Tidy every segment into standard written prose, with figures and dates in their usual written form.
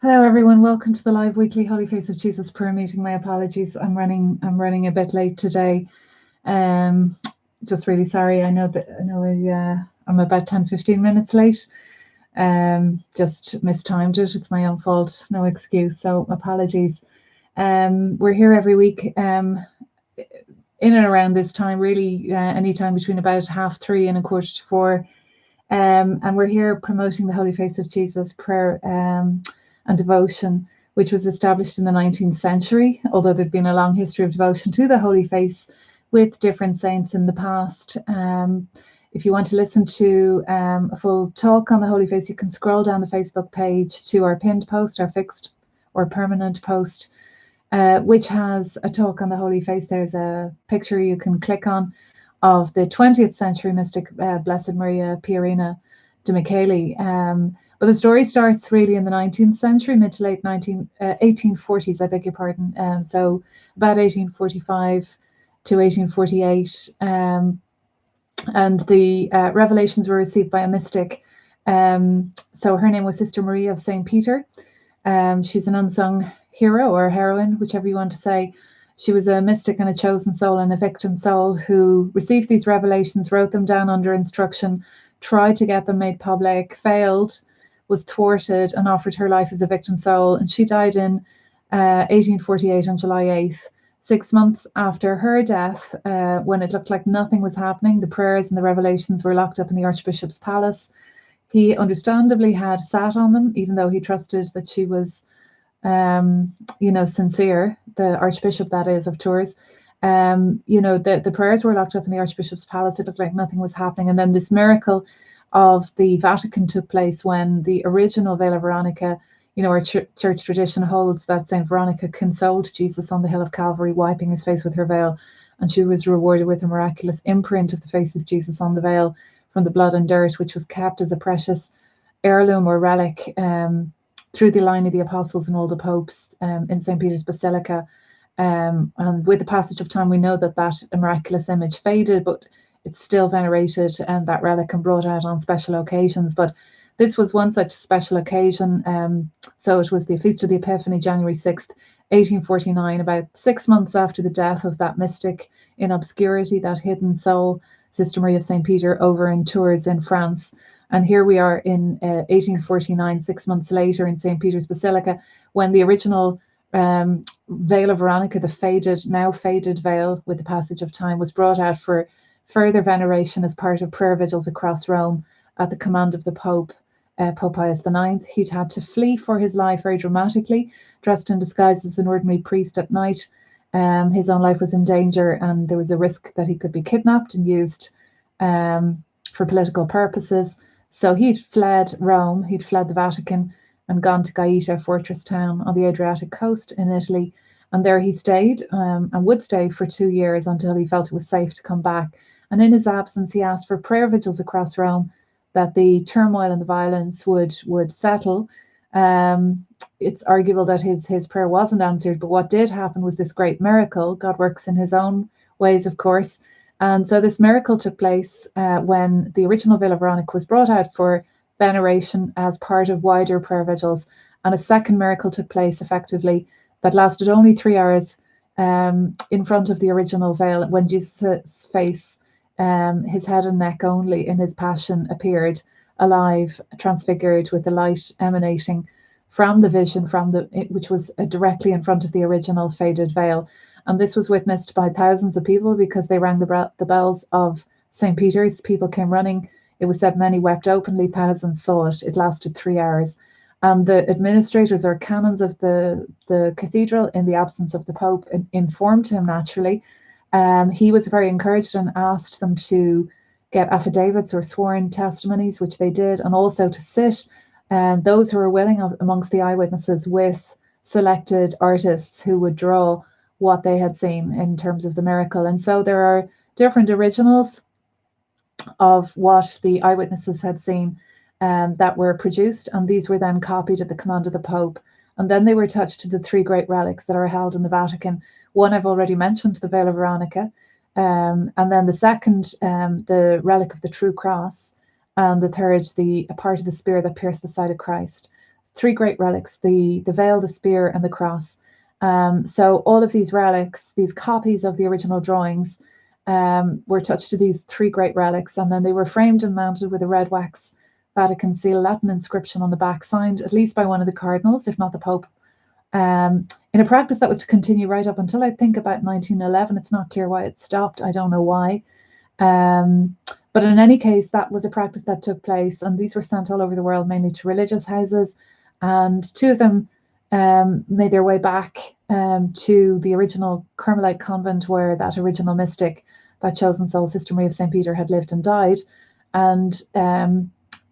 Hello everyone, welcome to the live weekly Holy Face of Jesus prayer meeting. My apologies, I'm running a bit late today. Um, just really sorry. I'm about 10-15 minutes late. Just mistimed it. It's my own fault, no excuse. So apologies. We're here every week, in and around this time, really, anytime between about 3:30 and 4:15. And we're here promoting the Holy Face of Jesus prayer and devotion, which was established in the 19th century, although there'd been a long history of devotion to the Holy Face with different saints in the past. If you want to listen to a full talk on the Holy Face, you can scroll down the Facebook page to our pinned post, our fixed or permanent post, which has a talk on the Holy Face. There's a picture you can click on of the 20th century mystic, Blessed Maria Pierina de Micheli. But the story starts really in the 19th century, mid to late 1840s, I beg your pardon. So about 1845 to 1848. And the revelations were received by a mystic. So her name was Sister Maria of St. Peter. She's an unsung hero or heroine, whichever you want to say. She was a mystic and a chosen soul and a victim soul who received these revelations, wrote them down under instruction, tried to get them made public, failed, was thwarted, and offered her life as a victim soul. And she died in 1848 on July 8th, 6 months after her death, when it looked like nothing was happening. The prayers and the revelations were locked up in the Archbishop's palace. He understandably had sat on them, even though he trusted that she was sincere, the Archbishop, that is, of Tours. The prayers were locked up in the Archbishop's palace. It looked like nothing was happening. And then this miracle of the Vatican took place when the original Vela Veronica, our church tradition holds that Saint Veronica consoled Jesus on the hill of Calvary, wiping his face with her veil. And she was rewarded with a miraculous imprint of the face of Jesus on the veil from the blood and dirt, which was kept as a precious heirloom or relic through the line of the apostles and all the popes in St. Peter's Basilica. And with the passage of time, we know that miraculous image faded, but it's still venerated, and that relic and brought out on special occasions. But this was one such special occasion. So it was the Feast of the Epiphany, January 6th, 1849, about 6 months after the death of that mystic in obscurity, that hidden soul, Sister Maria of St. Peter, over in Tours in France. And here we are in 1849, 6 months later, in St. Peter's Basilica, when the original veil of Veronica, the now faded veil with the passage of time, was brought out for further veneration as part of prayer vigils across Rome at the command of the Pope, Pope Pius IX. He'd had to flee for his life very dramatically, dressed in disguise as an ordinary priest at night. His own life was in danger, and there was a risk that he could be kidnapped and used for political purposes. So he'd fled Rome, he'd fled the Vatican, and gone to Gaeta, fortress town on the Adriatic coast in Italy. And there he stayed, and would stay for 2 years until he felt it was safe to come back. And in his absence, he asked for prayer vigils across Rome, that the turmoil and the violence would settle. It's arguable that his prayer wasn't answered, but what did happen was this great miracle. God works in his own ways, of course. And so this miracle took place when the original Vela Veronica was brought out for veneration as part of wider prayer vigils. And a second miracle took place, effectively, that lasted only 3 hours in front of the original veil, when Jesus' face, his head and neck only in his passion, appeared alive, transfigured, with the light emanating from the vision, which was directly in front of the original faded veil. And this was witnessed by thousands of people because they rang the bells of St. Peter's. People came running. It was said many wept openly. Thousands saw it. It lasted 3 hours. And the administrators or canons of the cathedral, in the absence of the Pope, informed him naturally. He was very encouraged and asked them to get affidavits or sworn testimonies, which they did, and also to sit those who were willing amongst the eyewitnesses with selected artists who would draw what they had seen in terms of the miracle. And so there are different originals of what the eyewitnesses had seen that were produced, and these were then copied at the command of the Pope. And then they were attached to the 3 great relics that are held in the Vatican. One I've already mentioned, the Vela Veronica, and then the second, the relic of the True Cross, and the third, a part of the spear that pierced the side of Christ. three great relics: the veil, the spear, and the cross. So all of these relics, these copies of the original drawings, were touched to these three great relics, and then they were framed and mounted with a red wax Vatican seal Latin inscription on the back, signed at least by one of the cardinals, if not the Pope. In a practice that was to continue right up until I think about 1911. It's not clear why it stopped. I don't know why. But in any case, that was a practice that took place, and these were sent all over the world, mainly to religious houses. And two of them made their way back to the original Carmelite convent where that original mystic, that chosen soul, Sister Maria of St. Peter, had lived and died. And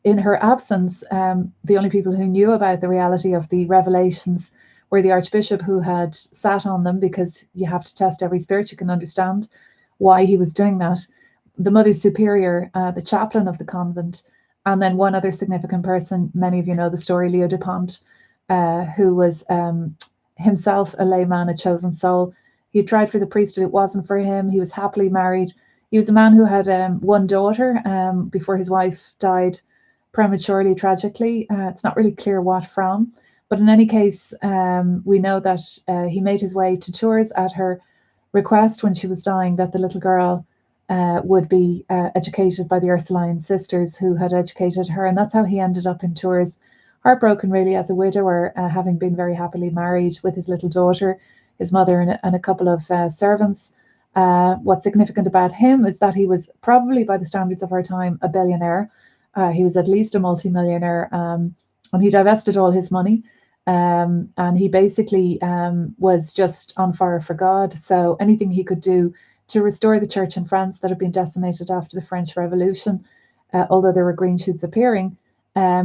in her absence, the only people who knew about the reality of the revelations were the Archbishop, who had sat on them, because you have to test every spirit. You can understand why he was doing that. The Mother Superior, the chaplain of the convent, and then one other significant person, many of you know the story, Leo Dupont, who was himself a layman, a chosen soul. He tried for the priesthood, it wasn't for him. He was happily married. He was a man who had one daughter before his wife died prematurely, tragically. It's not really clear what from. But in any case, we know that he made his way to Tours at her request when she was dying, that the little girl would be educated by the Ursuline sisters who had educated her. And that's how he ended up in Tours, heartbroken really as a widower, having been very happily married with his little daughter, his mother, and a couple of servants. What's significant about him is that he was probably, by the standards of our time, a billionaire. He was at least a multimillionaire, and he divested all his money. And he basically was just on fire for God. So anything he could do to restore the church in France that had been decimated after the French Revolution, although there were green shoots appearing,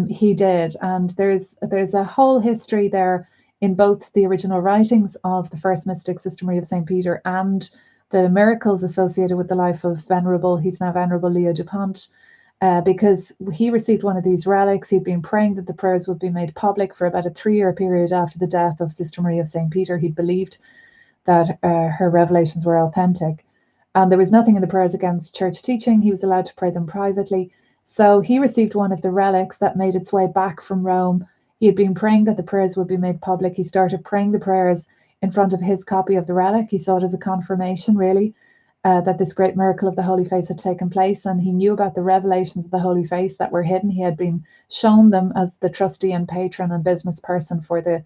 he did. And there's a whole history there in both the original writings of the first mystic, Sister Maria of St. Peter, and the miracles associated with the life of he's now Venerable Leo Dupont. Because he received one of these relics. He'd been praying that the prayers would be made public for about a 3-year period after the death of Sister Maria of St. Peter. He'd believed that her revelations were authentic. And there was nothing in the prayers against church teaching. He was allowed to pray them privately. So he received one of the relics that made its way back from Rome. He had been praying that the prayers would be made public. He started praying the prayers in front of his copy of the relic. He saw it as a confirmation, really, that this great miracle of the Holy Face had taken place, and he knew about the revelations of the Holy Face that were hidden. He had been shown them as the trustee and patron and business person for the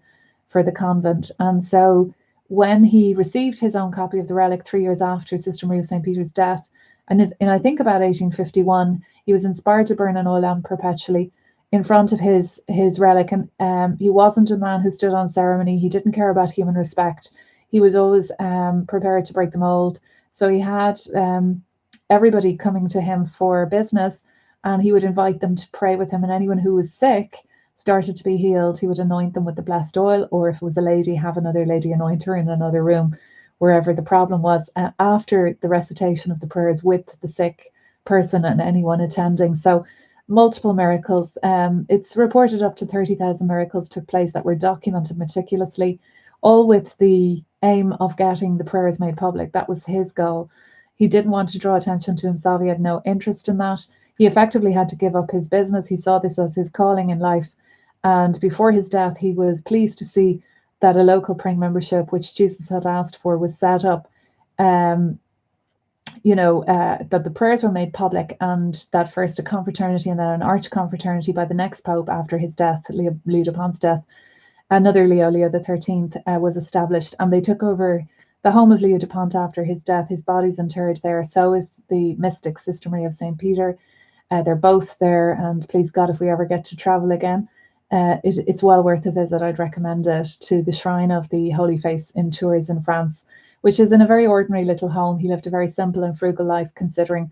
convent. And so when he received his own copy of the relic 3 years after Sister Maria of St. Peter's death, and in I think about 1851, he was inspired to burn an oil lamp perpetually in front of his relic. And he wasn't a man who stood on ceremony. He didn't care about human respect. He was always prepared to break the mold. So he had everybody coming to him for business, and he would invite them to pray with him. And anyone who was sick started to be healed, he would anoint them with the blessed oil, or if it was a lady, have another lady anoint her in another room, wherever the problem was, after the recitation of the prayers with the sick person and anyone attending. So multiple miracles. It's reported up to 30,000 miracles took place that were documented meticulously, all with the aim of getting the prayers made public. That was his goal. He didn't want to draw attention to himself. He had no interest in that. He effectively had to give up his business. He saw this as his calling in life. And before his death, he was pleased to see that a local praying membership, which Jesus had asked for, was set up. That the prayers were made public, and that first a confraternity and then an arch confraternity by the next pope after his death, Leo Dupont's death. Another Leo the 13th, was established, and they took over the home of Leo Dupont after his death. His body's interred there. So is the mystic Sister Maria of St. Peter. They're both there, and please God, if we ever get to travel again, it's well worth a visit. I'd recommend it, to the shrine of the Holy Face in Tours in France, which is in a very ordinary little home. He lived a very simple and frugal life considering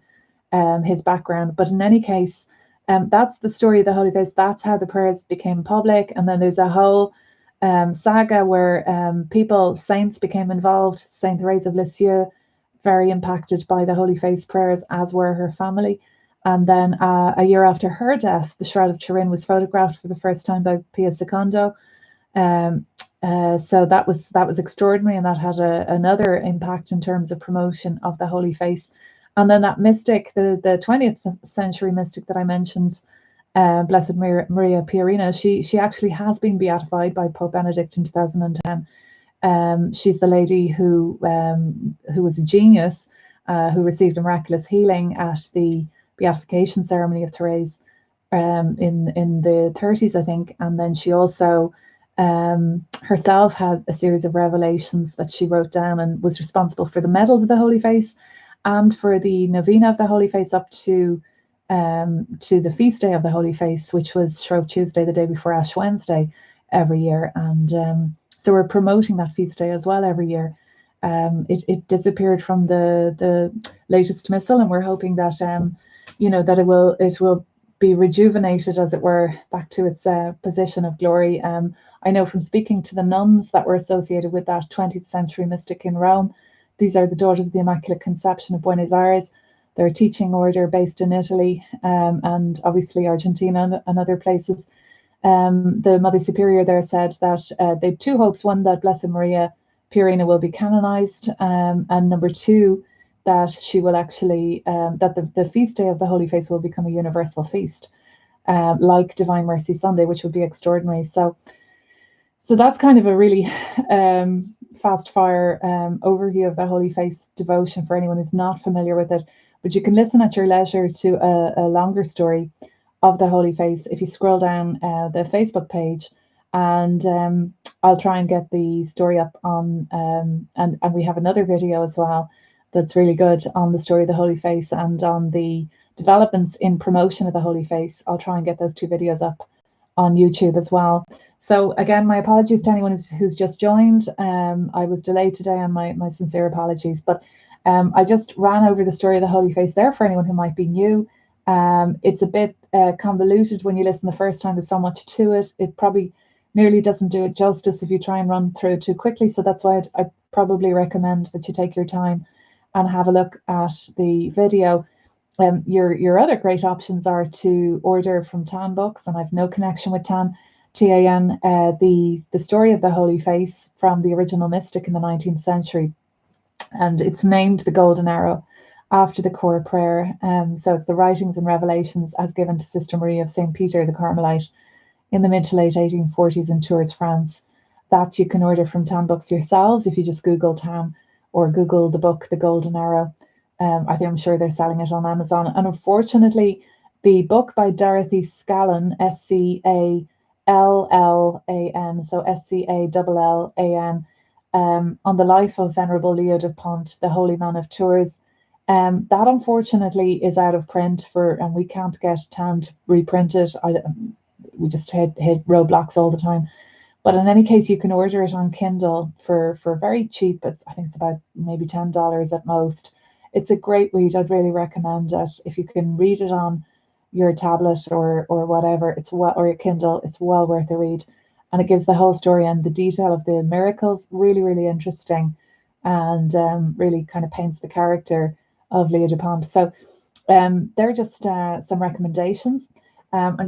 his background. But in any case, that's the story of the Holy Face. That's how the prayers became public. And then there's a whole saga where saints became involved. Saint Therese of Lisieux, very impacted by the Holy Face prayers, as were her family. And then a year after her death, the Shroud of Turin was photographed for the first time by Pio Secondo. So that was extraordinary, and that had another impact in terms of promotion of the Holy Face. And then that mystic, the 20th century mystic that I mentioned, Blessed Maria Pierina, she actually has been beatified by Pope Benedict in 2010. She's the lady who was a genius, who received a miraculous healing at the beatification ceremony of Therese in the 30s, I think. And then she also herself had a series of revelations that she wrote down, and was responsible for the medals of the Holy Face and for the novena of the Holy Face up to the feast day of the Holy Face, which was Shrove Tuesday, the day before Ash Wednesday every year. And so we're promoting that feast day as well every year. It disappeared from the latest missal, and we're hoping that that it will be rejuvenated, as it were, back to its position of glory. I know from speaking to the nuns that were associated with that 20th century mystic in Rome. These are the Daughters of the Immaculate Conception of Buenos Aires. They're a teaching order based in Italy, and obviously Argentina and other places. The Mother Superior there said that they have two hopes: one, that Blessed Maria Pierina will be canonized, and number two, that she will actually that the feast day of the Holy Face will become a universal feast, like Divine Mercy Sunday, which would be extraordinary. So that's kind of a really fast fire overview of the Holy Face devotion for anyone who's not familiar with it. But you can listen at your leisure to a longer story of the Holy Face if you scroll down the Facebook page, and I'll try and get the story up on and we have another video as well that's really good on the story of the Holy Face and on the developments in promotion of the Holy Face. I'll try and get those two videos up on YouTube as well. So again, my apologies to anyone who's just joined. I was delayed today, and my sincere apologies, but I just ran over the story of the Holy Face there for anyone who might be new. It's a bit convoluted when you listen the first time. There's so much to it. It probably nearly doesn't do it justice if you try and run through it too quickly. So that's why I'd probably recommend that you take your time and have a look at the video. Your other great options are to order from Tan Books, and I've no connection with Tan, TAN, the story of the Holy Face from the original mystic in the 19th century. And it's named The Golden Arrow after the core prayer. So it's the writings and revelations as given to Sister Marie of St. Peter the Carmelite in the mid to late 1840s in Tours, France. That you can order from Tan Books yourselves if you just Google Tan or Google the book The Golden Arrow. I'm sure they're selling it on Amazon. And unfortunately, the book by Dorothy Scallan, Scallan, so Scallan, on the life of Venerable Leo de Pont, the Holy Man of Tours, that unfortunately is out of print and we can't get Tan to reprint it. We just hit roadblocks all the time. But in any case, you can order it on Kindle for very cheap. I think it's about maybe $10 at most. It's a great read. I'd really recommend it. If you can read it on your tablet or whatever, or your Kindle, it's well worth a read. And it gives the whole story and the detail of the miracles, really, really interesting, and really kind of paints the character of Leo de Pont. So they're just some recommendations. I'm just